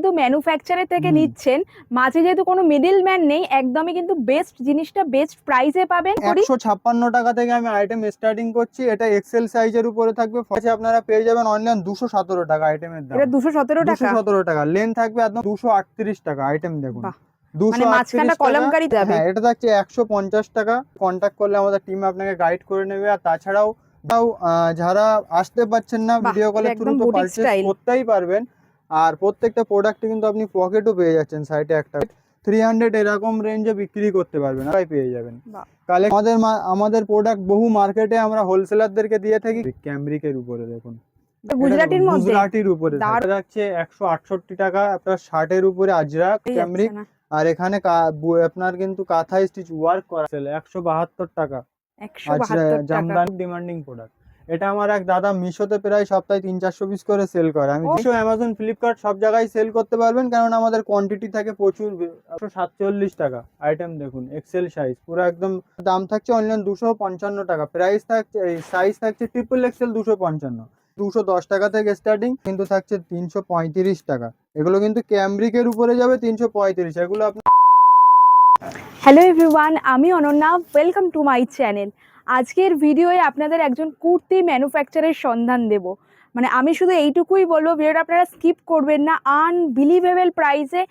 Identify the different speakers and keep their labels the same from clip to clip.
Speaker 1: যেহেতু ম্যানুফ্যাকচারের থেকে নিচ্ছেন, মাঝে যেহেতু কোনো মিডল ম্যান নেই, একদমই কিন্তু বেস্ট জিনিসটা বেস্ট প্রাইসে পাবেন।
Speaker 2: 156 টাকা থেকে আমি আইটেম স্টার্টিং করছি। এটা এক্সেল সাইজের উপরে থাকবে। ফার্স্টে আপনারা পেয়ে যাবেন অনলাইন 217 টাকা আইটেমের দাম।
Speaker 1: এটা 217 টাকা।
Speaker 2: 217 টাকা লেন থাকবে একদম 238 টাকা আইটেম দেখুন।
Speaker 1: বাহ, মানে
Speaker 2: 238
Speaker 1: মাঝখানটা
Speaker 2: টাকা।
Speaker 1: কলমকারি যাবে।
Speaker 2: হ্যাঁ, এটা থাকছে 150 টাকা। কন্ট্যাক্ট করলে আমাদের টিম আপনাকে গাইড করে নেবে। আর তাছাড়াও যারা আসতে পারছেন না,
Speaker 1: বাহ,
Speaker 2: ভিডিও
Speaker 1: এটা
Speaker 2: কলের থ্রু
Speaker 1: একদম
Speaker 2: তো
Speaker 1: বুটিক
Speaker 2: পারচেজ
Speaker 1: স্টাইল।
Speaker 2: করতেই পারবেন। আর প্রত্যেকটা প্রোডাক্টে কিন্তু আপনি পকেটও পেয়ে যাচ্ছেন, সাইডে একটা 300 এরকম রেঞ্জে বিক্রি করতে পারবেন, তাই পেয়ে যাবেন। তাহলে আমাদের প্রোডাক্ট বহু মার্কেটে আমরা হোলসেলারদেরকে দিয়ে থাকি। ক্যামব্রিকের উপরে দেখুন,
Speaker 1: গুজরাটির মধ্যে
Speaker 2: গুজরাটির উপরে থাকছে 168 টাকা। আপনার শার্টের উপরে আজরাক ক্যামব্রিক। আর এখানে আপনার কিন্তু কাঁথা স্টিচ ওয়ার্ক করা 172 টাকা।
Speaker 1: 172 টাকা।
Speaker 2: Jamdani demanding product. এটা আমার এক দাদা মিশোতে প্রায় সপ্তাহে 300-400 পিস করে সেল করে। আমি মিশো, অ্যামাজন, ফ্লিপকার্ট সব জায়গায় সেল করতে পারবেন, কারণ আমাদের কোয়ান্টিটি থাকে প্রচুর। 147 টাকা আইটেম দেখুন, এক্সেল সাইজ পুরো একদম। দাম থাকছে অনলাইন 255 টাকা। প্রাইস থাকছে, সাইজ থাকছে ট্রিপল এক্সেল 255। 210 টাকা থেকে স্টার্টিং, কিন্তু থাকছে 335 টাকা। এগুলো কিন্তু ক্যামব্রিকের উপরে যাবে 335। এগুলো আপনি।
Speaker 1: হ্যালো এভরিওয়ান, আমি Ananya, welcome to my channel. আজকের ভিডিওয়ে আপনাদের একজন কুর্তি ম্যানুফ্যাকচারের সন্ধান দেব। মানে আমি শুধু এইটুকুই বলবো, ভিডিওটা আপনারা স্কিপ করবেন না। আনবিলিভেবল প্রাইসে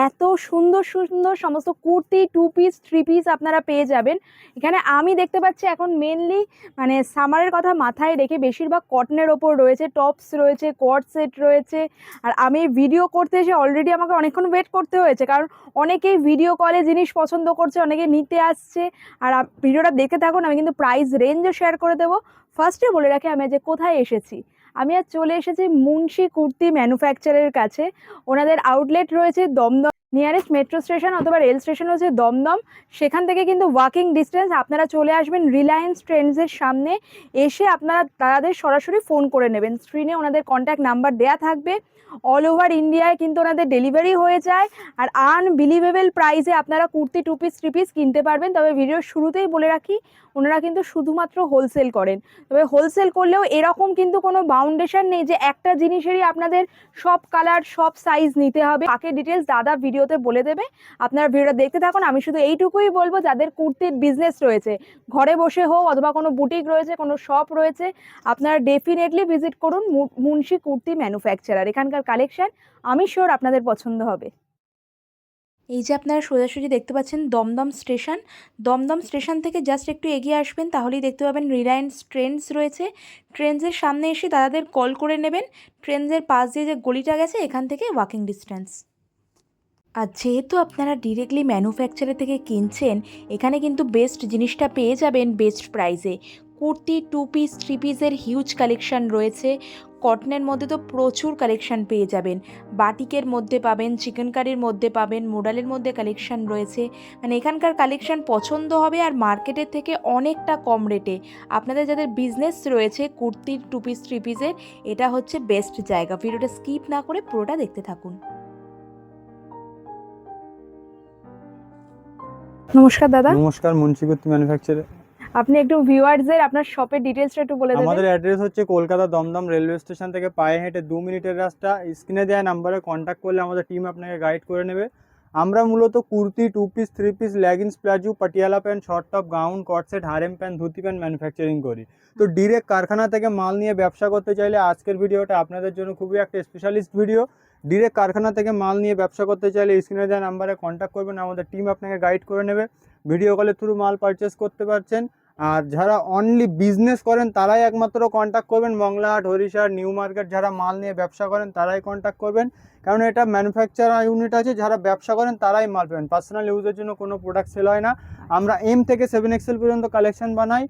Speaker 1: এত সুন্দর সুন্দর সমস্ত কুর্তি, 2 পিস 3 পিস আপনারা পেয়ে যাবেন এখানে। আমি দেখতে পাচ্ছি এখন মেনলি মানে সামারের কথা মাথায় রেখে বেশিরভাগ কটনের ওপর রয়েছে, টপস রয়েছে, কট সেট রয়েছে। আর আমি ভিডিও করতে এসে অলরেডি আমাকে অনেকক্ষণ ওয়েট করতে হয়েছে, কারণ অনেকেই ভিডিও কলে জিনিস পছন্দ করছে, অনেকে নিতে আসছে। আর ভিডিওটা দেখতে থাকুন, আমি কিন্তু প্রাইস রেঞ্জও শেয়ার করে দেবো। ফার্স্টে বলে রাখি আমি যে কোথায় এসেছি। আমি আজ চলে এসেছি মুন্সি কুর্তি ম্যানুফ্যাকচারের কাছে। ওনাদের আউটলেট রয়েছে দমদম, নিয়ারেস্ট মেট্রো স্টেশন অথবা রেল স্টেশন হচ্ছে দমদম। সেখান থেকে কিন্তু ওয়াকিং ডিস্টেন্স। আপনারা চলে আসবেন রিলায়েন্স ট্রেন্ডসের সামনে, এসে আপনারা তাদের সরাসরি ফোন করে নেবেন। স্ক্রিনে ওনাদের কন্ট্যাক্ট নাম্বার দেয়া থাকবে। অল ওভার ইন্ডিয়ায় কিন্তু ওনাদের ডেলিভারি হয়ে যায়। আর আনবিলিভেবল প্রাইসে আপনারা কুর্তি, 2 পিস 3 পিস কিনতে পারবেন। তবে ভিডিওর শুরুতেই বলে রাখি, ওনারা কিন্তু শুধুমাত্র হোলসেল করেন। তবে হোলসেল করলেও এরকম কিন্তু কোনো বাউন্ডেশন নেই যে একটা জিনিসেরই আপনাদের সব কালার, সব সাইজ নিতে হবে। বাকি ডিটেলস দাদা ভিডিওতে বলে দেবে। আপনারা ভিডিওটা দেখতে থাকুন। আমি শুধু এইটুকুই বলবো, যাদের কুর্তির বিজনেস রয়েছে, ঘরে বসে হোক অথবা কোনো বুটিক রয়েছে, কোনো শপ রয়েছে, আপনারা ডেফিনেটলি ভিজিট করুন মুন্সি কুর্তি ম্যানুফ্যাকচারার। এখানকার কালেকশন আমি শিওর আপনাদের পছন্দ হবে। এই যে আপনারা সোজাসুজি দেখতে পাচ্ছেন দমদম স্টেশন। দমদম স্টেশন থেকে জাস্ট একটু এগিয়ে আসবেন, তাহলেই দেখতে পাবেন রিলায়েন্স ট্রেন্ডস রয়েছে। ট্রেন্ডসের সামনে এসে দাদাদের কল করে নেবেন। ট্রেন্ডসের পাশ দিয়ে যে গলিটা গেছে, এখান থেকে ওয়াকিং ডিস্টেন্স। আর যেহেতু আপনারা ডিরেক্টলি ম্যানুফ্যাকচারার থেকে কিনছেন, এখানে কিন্তু বেস্ট জিনিসটা পেয়ে যাবেন বেস্ট প্রাইসে। কুর্তি, 2 পিস 3 পিসের হিউজ কালেকশান রয়েছে। কটনের মধ্যে তো প্রচুর কালেকশান পেয়ে যাবেন। বাটিকের মধ্যে পাবেন, চিকেনকারির মধ্যে পাবেন, মোডালের মধ্যে কালেকশান রয়েছে। মানে এখানকার কালেকশান পছন্দ হবে, আর মার্কেটের থেকে অনেকটা কম রেটে। আপনাদের যাদের বিজনেস রয়েছে কুর্তির 2 পিস 3 পিসের, এটা হচ্ছে বেস্ট জায়গা। ভিডিওটা স্কিপ না করে পুরোটা দেখতে থাকুন। নমস্কার দাদা।
Speaker 2: নমস্কার, মুন্সি কুর্তি ম্যানুফ্যাকচারার।
Speaker 1: আপনি একটু ভিউয়ারদের আপনার শপের ডিটেইলসটা একটু বলে দেবেন।
Speaker 2: আমাদের অ্যাড্রেস হচ্ছে কলকাতা দমদম রেলওয়ে স্টেশন থেকে পায়ে হেঁটে 2 মিনিটের রাস্তা। স্ক্রিনে দেওয়া নাম্বারে কন্ট্যাক্ট করলে আমাদের টিম আপনাকে গাইড করে নেবে। আমরা মূলত kurti, 2 piece 3 piece, leggings, palazzo, Patiala pant, short top, gown, coord set, harem pant, dhoti pant manufacturing করি। তো ডিরেক্ট কারখানা থেকে মাল নিয়ে ব্যবসা করতে চাইলে আজকের ভিডিওটা আপনাদের জন্য খুবই একটা স্পেশালিস্ট ভিডিও। ডিরেক্ট কারখানা থেকে মাল নিয়ে ব্যবসা করতে চাইলে স্ক্রিনে দেওয়া নাম্বারে কন্ট্যাক্ট করবেন, আমাদের টিম আপনাকে গাইড করে নেবে। ভিডিও কলের থ্রু মাল পারচেস করতে পারছেন। আর যারা অনলি বিজনেস করেন তারাই একমাত্র কন্ট্যাক্ট করবেন। মংলাহাট, হরিশার, নিউ মার্কেট যারা মাল নিয়ে ব্যবসা করেন তারাই কন্ট্যাক্ট করবেন, কারণ এটা ম্যানুফ্যাকচারার ইউনিট আছে। যারা ব্যবসা করেন তারাই মাল পাবেন, পার্সোনাল ইউজের জন্য কোনো প্রোডাক্ট সেল হয় না। আমরা এম থেকে 7XL পর্যন্ত কালেকশন বানাই।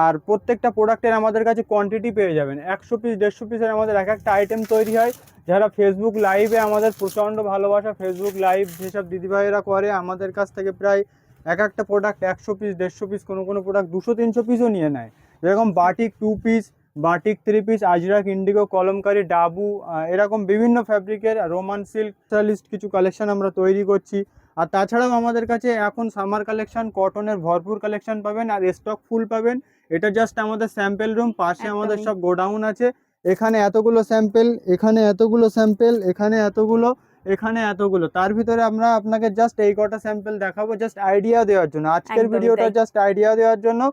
Speaker 2: আর প্রত্যেকটা প্রোডাক্টের আমাদের কাছে কোয়ান্টিটি পেয়ে যাবেন। 100 পিস 150 পিসের আমাদের এক একটা আইটেম তৈরি হয়। যারা ফেসবুক লাইভে, আমাদের প্রচণ্ড ভালোবাসা, ফেসবুক লাইভ যেসব দিদিভাইয়েরা করে আমাদের কাছ থেকে প্রায় এক একটা প্রোডাক্ট 100 পিস 150 পিস, কোনো প্রোডাক্ট 200-300 পিসও নিয়ে নেয়। যেরকম batik 2 piece, batik 3 piece, Ajrak, Indigo, kalamkari, dabu, এরকম বিভিন্ন ফ্যাব্রিকের রোমান সিল্ক স্টাইলিস্ট কিছু কালেকশন আমরা তৈরি করছি। আর তাছাড়াও আমাদের কাছে এখন সামার কালেকশন, কটনের ভরপুর কালেকশন পাবেন, আর স্টক ফুল পাবেন। এটা জাস্ট আমাদের স্যাম্পেল রুম, পাশে আমাদের সব গোডাউন আছে। এখানে এতগুলো স্যাম্পেল, এখানে এতগুলো স্যাম্পেল, এখানে এতগুলো, এখানে এতগুলো, তার ভিতরে আমরা আপনাকে জাস্ট এই কটা স্যাম্পল দেখাবো, জাস্ট আইডিয়া দেওয়ার জন্য। আজকের
Speaker 1: একদমই
Speaker 2: ভিডিওটা
Speaker 1: তাই।
Speaker 2: জাস্ট আইডিয়া দেওয়ার জন্য।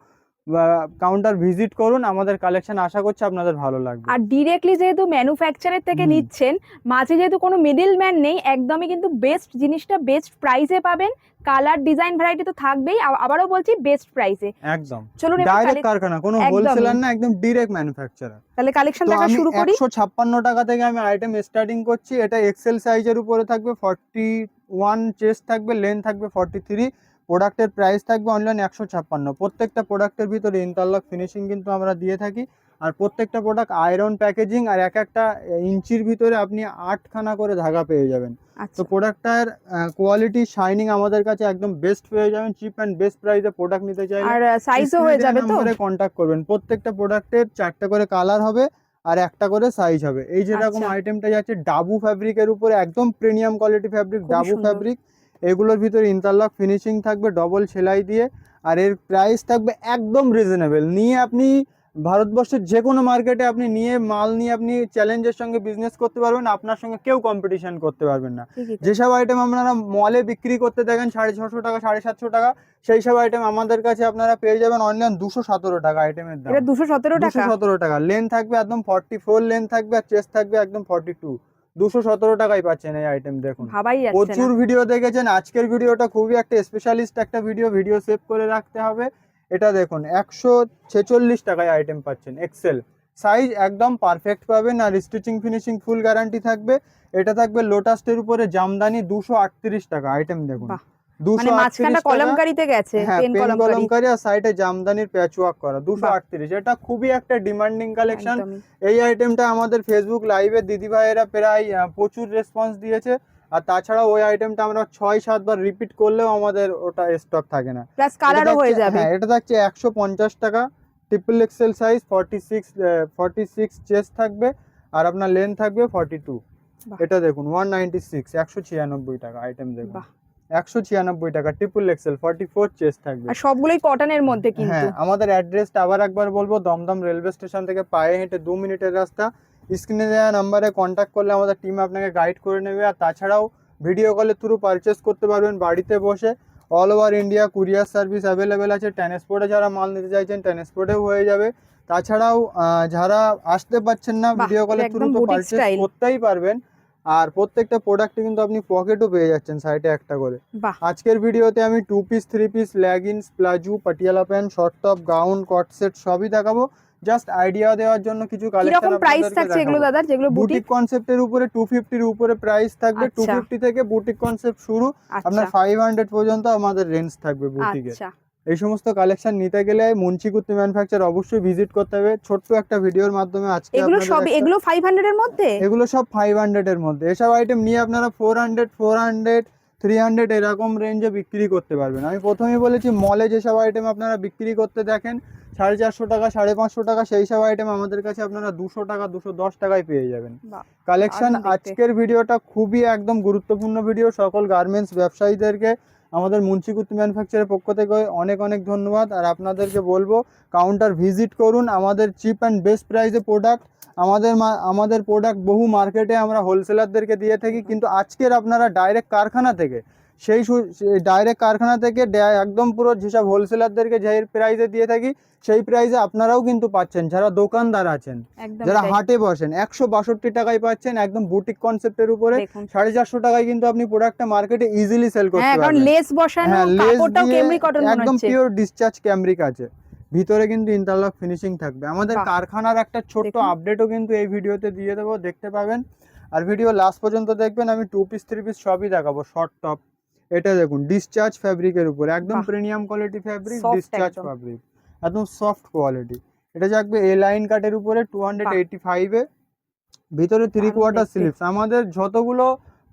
Speaker 2: কাউন্টার ভিজিট করুন, আমাদের কালেকশন আশা করছি আপনাদের ভালো লাগবে।
Speaker 1: আর ডিরেক্টলি যেহেতু ম্যানুফ্যাকচারের থেকে
Speaker 2: হুম।
Speaker 1: নিচ্ছেন, মাঝে যেহেতু কোনো মিডল ম্যান নেই, একদমই কিন্তু বেস্ট জিনিসটা বেস্ট প্রাইসে পাবেন। কালার ডিজাইন ভ্যারাইটি তো থাকবেই, আবারও বলছি বেস্ট প্রাইসে।
Speaker 2: একদম
Speaker 1: চলুন এবার
Speaker 2: ডাইরেক্ট কারখানা, কোনো
Speaker 1: একদমই।
Speaker 2: হোলসেলার না, একদম ডিরেক্ট ম্যানুফ্যাকচারার।
Speaker 1: তাহলে কালেকশন
Speaker 2: তো
Speaker 1: দেখা
Speaker 2: আমি
Speaker 1: শুরু করি।
Speaker 2: 156 টাকা থেকে আমি আইটেম স্টার্টিং করছি। এটা এক্সেল সাইজের উপরে থাকবে, 41 চেস্ট থাকবে, লেন্থ থাকবে 43। প্রোডাক্টের প্রাইস থাকবে অনলাইন 156। প্রত্যেকটা প্রোডাক্টের ভিতরে ইন্টারলক ফিনিশিং কিন্তু আমরা দিয়ে থাকি। আর প্রত্যেকটা প্রোডাক্ট আয়রন প্যাকেজিং, আর এক একটা ইঞ্চির ভিতরে আপনি 8খানা করে ধাগা পেয়ে যাবেন। তো
Speaker 1: আচ্ছা,
Speaker 2: প্রোডাক্টটার কোয়ালিটি শাইনিং আমাদের কাছে একদম বেস্ট পেয়ে যাবেন। চিপ অ্যান্ড বেস্ট প্রাইসে প্রোডাক্ট নিতে চাইলে
Speaker 1: আর সাইজও হয়ে যাবে তো?
Speaker 2: নম্বরে কন্ট্যাক্ট করবেন। প্রত্যেকটা প্রোডাক্টের 4টা করে কালার হবে আর একটা করে সাইজ হবে। এই যেরকম
Speaker 1: আচ্ছা।
Speaker 2: আইটেমটা যাচ্ছে ডাবু ফ্যাব্রিকের উপরে, একদম প্রিমিয়াম কোয়ালিটি ফ্যাব্রিক,
Speaker 1: খুবই
Speaker 2: ডাবু
Speaker 1: সুন্দর।
Speaker 2: ফ্যাব্রিক। এগুলোর ভিতরে ইন্টারলক ফিনিশিং থাকবে ডবল সেলাই দিয়ে। আর এর প্রাইস থাকবে একদম রিজনেবল। নিয়ে আপনি ভারতবর্ষের যে কোনো মার্কেটে আপনি নিয়ে মাল নিয়ে আপনি চ্যালেঞ্জের সঙ্গে বিজনেস করতে পারবেন, আপনার সঙ্গে কেউ কম্পিটিশন করতে পারবেন না।
Speaker 1: ঠিকই তো।
Speaker 2: যেসব আইটেম আপনারা মলে বিক্রি করতে দেখেন 650 টাকা 750 টাকা, সেই সব আইটেম আমাদের কাছে আপনারা পেয়ে যাবেন অনলাইন 217 টাকা আইটেমের দাম।
Speaker 1: এটা 217 টাকা?
Speaker 2: 217 টাকা। লেন্থ থাকবে একদম 44 লেন্থ থাকবে, আর চেস্ট থাকবে একদম 42। 217 টাকায় পাচ্ছেন এই আইটেম। দেখুন
Speaker 1: ভাবাই যাচ্ছে না।
Speaker 2: প্রচুর ভিডিও দেখেছেন, আজকের ভিডিওটা খুবই একটা স্পেশালিস্ট একটা ভিডিও সেভ করে রাখতে হবে। এটা দেখুন 146 টাকায় আইটেম পাচ্ছেন, এক্সেল সাইজ একদম পারফেক্ট পাবেন। আর স্টিচিং ফিনিশিং ফুল গ্যারান্টি থাকবে। এটা থাকবে লোটাসের উপরে জামদানি, 238 টাকা আইটেম। দেখুন
Speaker 1: বাহ, মানে
Speaker 2: 238
Speaker 1: মাঝখানটা
Speaker 2: টাকা।
Speaker 1: কলমকারিতে গেছে,
Speaker 2: হ্যাঁ,
Speaker 1: পেন
Speaker 2: পেন
Speaker 1: কলমকারি।
Speaker 2: কলমকারি আর সাইডে জামদানির প্যাচওয়ার্ক করা, 238। এটা খুবই একটা ডিমান্ডিং কালেকশন।
Speaker 1: একদমই।
Speaker 2: এই আইটেমটা আমাদের ফেসবুক লাইভে দিদি ভাইয়েরা প্রায় প্রচুর রেসপন্স দিয়েছে। আর তাছাড়া ওই আইটেমটা আমরা 6-7 বার রিপিট করলেও আমাদের ওটা স্টক থাকে না।
Speaker 1: প্লাস
Speaker 2: এটা
Speaker 1: কালারও
Speaker 2: থাকছে,
Speaker 1: হয়ে যাবে।
Speaker 2: হ্যাঁ এটা থাকছে 150 টাকা, ট্রিপল এক্সেল সাইজ, 46 চেস্ট থাকবে, আর আপনার লেন্থ থাকবে 42।
Speaker 1: বাহ।
Speaker 2: এটা দেখুন 196, 196 টাকা আইটেম। দেখুন
Speaker 1: বাহ।
Speaker 2: 196 টাকা, ট্রিপল এক্সেল, 44 চেস্ট থাকবে।
Speaker 1: আর সবগুলোই কটনের মধ্যে কিন্তু।
Speaker 2: হ্যাঁ, আমাদের অ্যাড্রেসটা আবার একবার বলবো, দমদম রেলওয়ে স্টেশন থেকে পায়ে হেঁটে 2 মিনিটের রাস্তা। স্ক্রিনে দেওয়া নাম্বারে কন্ট্যাক্ট করলে আমাদের টিম আপনাকে গাইড করে নেবে। আর তাছাড়াও ভিডিও কলের থ্রু পারচেস করতে পারবেন বাড়িতে বসে। All over India courier service available আছে। ট্রান্সপোর্টে যারা মাল নিতে চাইছেন ট্রান্সপোর্টেও হয়ে যাবে। তাছাড়াও যারা আসতে পারছেন না
Speaker 1: বাহ,
Speaker 2: ভিডিও
Speaker 1: এটা
Speaker 2: কলের থ্রু,
Speaker 1: একদম
Speaker 2: তো
Speaker 1: বুটিক
Speaker 2: পারচেস
Speaker 1: স্টাইল।
Speaker 2: করতেই পারবেন। আর প্রত্যেকটা প্রোডাক্টে কিন্তু আপনি পকেটও পেয়ে যাচ্ছেন সাইডে একটা করে।
Speaker 1: বাহ,
Speaker 2: আজকের ভিডিওতে আমি 2 piece 3 piece leggings, palazzo, Patiala pant, short top, gown, coord set সবই দেখাবো। জাস্ট আইডিয়া দেওয়ার জন্য কিছু কালেকশন
Speaker 1: কিরকম প্রাইস
Speaker 2: আপনাদেরকে
Speaker 1: থাকছে এগুলো
Speaker 2: দেখাবো।
Speaker 1: দাদা, যেগুলো বুটিক?
Speaker 2: বুটিক কনসেপ্টের উপরে 250 এর উপরে প্রাইস থাকবে।
Speaker 1: আচ্ছা।
Speaker 2: 250 থেকে বুটিক কনসেপ্ট শুরু, আপনার
Speaker 1: আচ্ছা
Speaker 2: 500 পর্যন্ত আমাদের রেঞ্জ থাকবে বুটিকে।
Speaker 1: আচ্ছা।
Speaker 2: এই সমস্ত কালেকশন নিতে গেলে মুন্সিকুত্তি ম্যানুফ্যাকচার অবশ্যই ভিজিট করতে হবে। ছোট্ট একটা ভিডিওর মাধ্যমে আজকে
Speaker 1: এগুলো
Speaker 2: আপনাদের
Speaker 1: সব, এগুলো 500 এর মধ্যে?
Speaker 2: এগুলো সব 500 এর মধ্যে। এসব আইটেম নিয়ে আপনারা 400, 300 এরকম রেঞ্জে বিক্রি করতে পারবেন। আমি প্রথমেই বলেছি, মলে যেসব আইটেম আপনারা বিক্রি করতে দেখেন 450 টাকা 550 টাকা, সেই সব আইটেম আমাদের কাছে আপনারা 200 টাকা 210 টাকায় পেয়ে যাবেন।
Speaker 1: বাহ,
Speaker 2: কালেকশন
Speaker 1: দারুণ দেখতে।
Speaker 2: আজকের ভিডিওটা খুবই একদম গুরুত্বপূর্ণ ভিডিও। সকল গার্মেন্টস ব্যবসায়ীদেরকে আমাদের মুন্সিকুত্তি ম্যানুফ্যাকচারের পক্ষ থেকে অনেক অনেক ধন্যবাদ। আর আপনাদেরকে বলবো কাউন্টার ভিজিট করুন। আমাদের চিপ অ্যান্ড বেস্ট প্রাইসে প্রোডাক্ট, আমাদের প্রোডাক্ট বহু মার্কেটে আমরা হোলসেলারদেরকে দিয়ে থাকি, কিন্তু আজকের আপনারা ডাইরেক্ট কারখানা থেকে ডাইরেক্ট কারখানা থেকে একদম পুরো যেসব হোলসেলারদেরকে যে প্রাইসে দিয়ে থাকি সেই প্রাইসে আপনারাও কিন্তু পাচ্ছেন। যারা দোকানদার আছেন,
Speaker 1: একদম
Speaker 2: যারা
Speaker 1: তাই।
Speaker 2: হাটে বসেন, 162 টাকায় পাচ্ছেন একদম বুটিক কনসেপ্টের উপরে।
Speaker 1: দেখুন।
Speaker 2: 450 টাকায় কিন্তু আপনি প্রোডাক্টটা মার্কেটে ইজিলি সেল করতে
Speaker 1: হ্যাঁ, কারণ
Speaker 2: পারবেন।
Speaker 1: লেস বসানো,
Speaker 2: হ্যাঁ, লেস
Speaker 1: কাপড়টাও
Speaker 2: দিয়ে
Speaker 1: কেমরি কটন মনে
Speaker 2: একদম
Speaker 1: হচ্ছে।
Speaker 2: পিওর ডিসচার্জ ক্যামরিক আছে, ভিতরে কিন্তু ইন্টারলক ফিনিশিং থাকবে। আমাদের
Speaker 1: বাহ।
Speaker 2: কারখানার একটা ছোট্ট
Speaker 1: দেখুন।
Speaker 2: আপডেটও কিন্তু এই ভিডিওতে দিয়ে দেবো, দেখতে পাবেন। আর ভিডিও লাস্ট পর্যন্ত দেখবেন। আমি 2 পিস 3 পিস সবই দেখাবো। শর্ট টপ, এটা দেখুন ডিসচার্জ ফ্যাব্রিকের উপরে, একদম
Speaker 1: বাহ।
Speaker 2: Premium quality fabric,
Speaker 1: Soft
Speaker 2: discharge
Speaker 1: একদম।
Speaker 2: ফ্যাব্রিক, একদম সফট কোয়ালিটি। এটা থাকবে এ লাইন কাটের উপরে 285 এ, ভিতরে 3
Speaker 1: দারুণ
Speaker 2: কোয়ার্টার
Speaker 1: দেখতে।
Speaker 2: স্লিপস। আমাদের যতগুলো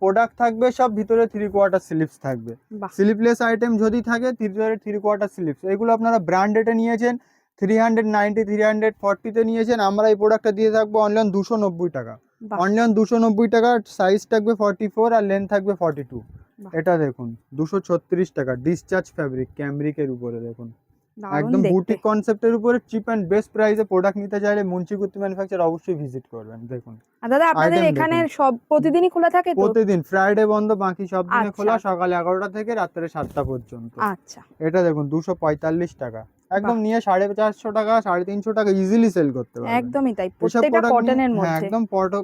Speaker 2: প্রোডাক্ট থাকবে সব ভিতরে 3 কোয়ার্টার স্লিপস থাকবে।
Speaker 1: বাহ,
Speaker 2: স্লিপলেস আইটেম যদি থাকে ভিতরে 3 কোয়ার্টার স্লিপস। এগুলো আপনারা ব্র্যান্ডেডে নিয়েছেন 390 340 তে নিয়েছেন, আমরা এই প্রোডাক্টটা দিয়ে থাকবো অনলাইন 290 টাকা।
Speaker 1: বাহ,
Speaker 2: অনলাইন 290 টাকা, সাইজ থাকবে 44 আর লেন্থ থাকবে 42।
Speaker 1: বাহ।
Speaker 2: এটা দেখুন 236 টাকা, ডিসচার্জ ফ্যাব্রিক ক্যামরিকের উপরে। দেখুন
Speaker 1: দারুণ
Speaker 2: একদম
Speaker 1: দেখতে।
Speaker 2: বুটিক কনসেপ্টের উপরে চিপ অ্যান্ড বেস্ট প্রাইসে প্রোডাক্ট নিতে চাইলে মুন্সি কুর্তি ম্যানুফ্যাকচার অবশ্যই ভিজিট করবেন। দেখুন
Speaker 1: আর দাদা আপনাদের
Speaker 2: item
Speaker 1: এখানে
Speaker 2: দেখুন।
Speaker 1: সব প্রতিদিনই খোলা থাকে তো?
Speaker 2: প্রতিদিন ফ্রাইডে বন্ধ, বাকি সব দিনে
Speaker 1: আচ্ছা।
Speaker 2: খোলা, সকাল 11টা থেকে রাত্রে 7টা পর্যন্ত।
Speaker 1: আচ্ছা,
Speaker 2: এটা দেখুন 245 টাকা, একদম
Speaker 1: বাহ!
Speaker 2: নিয়ে 450 টাকা 350 টাকা ইজিলি সেল করতে পারবেন।
Speaker 1: একদমই তাই।
Speaker 2: এসব
Speaker 1: প্রত্যেকটা
Speaker 2: প্রোডাক্ট নিয়ে
Speaker 1: কটনের
Speaker 2: হ্যাঁ
Speaker 1: মধ্যে।
Speaker 2: একদম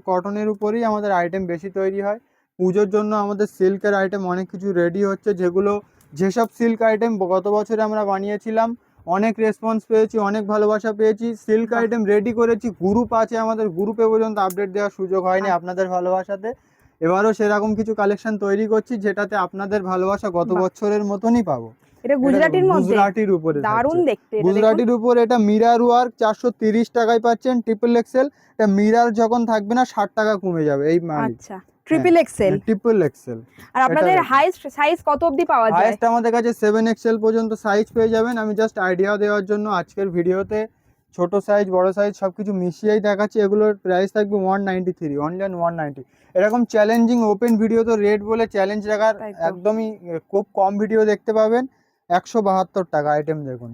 Speaker 2: কটনের উপরেই আমাদের আইটেম বেশি তৈরি হয়। পুজোর জন্য আমাদের সিল্কের আইটেম অনেক কিছু রেডি হচ্ছে, যেসব সিল্ক আইটেম গত বছরে আমরা বানিয়েছিলাম, অনেক রেসপন্স পেয়েছি, অনেক ভালোবাসা পেয়েছি। সিল্ক
Speaker 1: বাহ!
Speaker 2: আইটেম রেডি করেছি, গ্রুপ আছে আমাদের, গ্রুপে পর্যন্ত আপডেট দেওয়ার সুযোগ হয়নি
Speaker 1: আচ্ছা।
Speaker 2: আপনাদের ভালোবাসাতে। এবারও সেরকম কিছু কালেকশন তৈরি করছি যেটাতে আপনাদের ভালোবাসা গত
Speaker 1: বাহ!
Speaker 2: বছরের মতনই পাবো।
Speaker 1: এটা
Speaker 2: এটা দেখুন
Speaker 1: গুজরাটির মধ্যে?
Speaker 2: গুজরাটির উপরে
Speaker 1: দারুণ
Speaker 2: থাকছে।
Speaker 1: দেখতে এটা, দেখুন।
Speaker 2: গুজরাটির উপর এটা মিরার ওয়ার্ক 430 টাকায় পাচ্ছেন, ট্রিপল এক্সেল। এটা মিরার যখন থাকবে না 60 টাকা কমে যাবে এই মালই।
Speaker 1: আচ্ছা,
Speaker 2: হ্যাঁ
Speaker 1: ট্রিপল এক্সেল।
Speaker 2: Triple XL.
Speaker 1: আর
Speaker 2: এটা
Speaker 1: আপনাদের
Speaker 2: দেখুন
Speaker 1: হাইয়েস্ট সাইজ কত অবধি পাওয়া যায়?
Speaker 2: হাইয়েস্ট আমাদের কাছে 7 এক্সেল পর্যন্ত সাইজ পেয়ে যাবেন। আমি জাস্ট আইডিয়া দেওয়ার জন্য আজকের ভিডিওতে ছোট সাইজ বড় সাইজ সবকিছু মিশিয়েই দেখাচ্ছি। এগুলোর প্রাইস থাকবে 193, অনলি 190। এরকম চ্যালেঞ্জিং ওপেন ভিডিও তো রেট বলে চ্যালেঞ্জ রাখার
Speaker 1: তাই তো।
Speaker 2: একদমই খুব কম ভিডিও দেখতে পাবেন। 172 টাকা আইটেম দেখুন,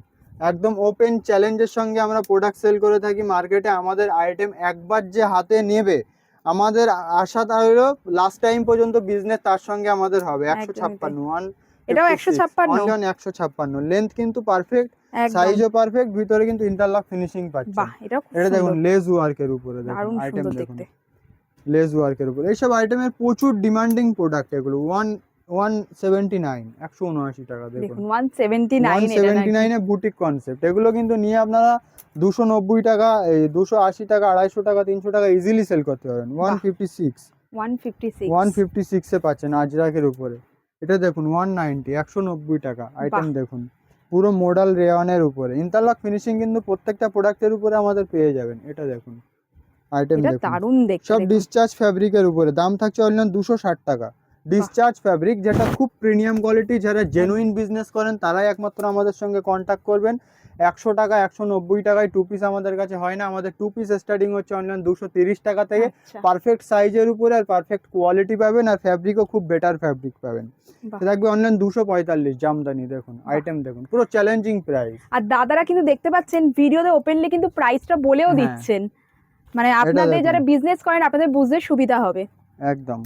Speaker 2: একদম ওপেন চ্যালেঞ্জের সঙ্গে আমরা প্রোডাক্ট সেল করে থাকি মার্কেটে। আমাদের আইটেম একবার যে হাতে নেবে, আমাদের আশা হলো লাস্ট টাইম পর্যন্ত বিজনেস তার সঙ্গে আমাদের হবে।
Speaker 1: একদমই তাই।
Speaker 2: 156,
Speaker 1: এটাও 156?
Speaker 2: অনলি 156। লেন্থ কিন্তু পারফেক্ট,
Speaker 1: একদম।
Speaker 2: সাইজও পারফেক্ট, ভিতরে কিন্তু ইন্টারলক ফিনিশিং পাচ্ছেন।
Speaker 1: বাহ! এটাও খুব
Speaker 2: এটা দেখুন
Speaker 1: সুন্দর।
Speaker 2: লেস ওয়ার্কের উপরে, দেখুন
Speaker 1: দারুণ
Speaker 2: আইটেম
Speaker 1: সুন্দর
Speaker 2: দেখুন
Speaker 1: দেখতে।
Speaker 2: লেস ওয়ার্কের উপরে। এইসব আইটেমের প্রচুর ডিমান্ডিং প্রোডাক্ট এগুলো। 179, 179 টাকা দেখুন।
Speaker 1: দেখুন 179 এটা নাকি?
Speaker 2: 179 এ বুটিক কনসেপ্ট। এগুলো কিন্তু নিয়ে আপনারা 290 টাকা, এই 280 টাকা, 250 টাকা, 300 টাকা ইজিলি সেল করতে পারেন। 156,
Speaker 1: 156।
Speaker 2: 156 এ পাচ্ছেন আজরাকের উপরে। এটা দেখুন 190, 190 টাকা আইটেম
Speaker 1: বাহ!
Speaker 2: দেখুন, পুরো মডেল রেওয়ানের উপরে। ইন্টারলক ফিনিশিং কিন্তু প্রত্যেকটা প্রোডাক্টের উপরে আমাদের পেয়ে যাবেন। এটা দেখুন আইটেম
Speaker 1: এটা
Speaker 2: দেখুন,
Speaker 1: দারুণ দেখতে,
Speaker 2: সব
Speaker 1: দেখুন।
Speaker 2: ডিসচার্জ ফ্যাব্রিকের উপরে। দাম থাকছে অনলি 260 টাকা। ডিসচার্জ ফ্যাব্রিক, যেটা খুব প্রিমিয়াম কোয়ালিটি। যারা জেনুইন বিজনেস করেন তারাই একমাত্র আমাদের সঙ্গে কন্ট্যাক্ট করবেন। 100 টাকা 190 টাকায় টু পিস আমাদের কাছে হয় না। আমাদের টু পিস স্টার্টিং হচ্ছে অনলাইন 230 টাকা থেকে।
Speaker 1: আচ্ছা,
Speaker 2: পারফেক্ট সাইজের উপরে আর পারফেক্ট কোয়ালিটি পাবেন, আর ফ্যাব্রিকও খুব বেটার ফ্যাব্রিক পাবেন।
Speaker 1: বাহ!
Speaker 2: এটা থাকবে অনলাইন 245 জামদানি। দেখুন আইটেম দেখুন, পুরো চ্যালেঞ্জিং প্রাইস।
Speaker 1: আর দাদারা কিন্তু দেখতে পাচ্ছেন ভিডিওতে ওপেনলি কিন্তু প্রাইসটা বলেও
Speaker 2: হ্যাঁ।
Speaker 1: দিচ্ছেন। মানে
Speaker 2: এটা
Speaker 1: আপনাদের
Speaker 2: দেখুন
Speaker 1: যারা বিজনেস করেন আপনাদের বুঝতে সুবিধা হবে।
Speaker 2: একদম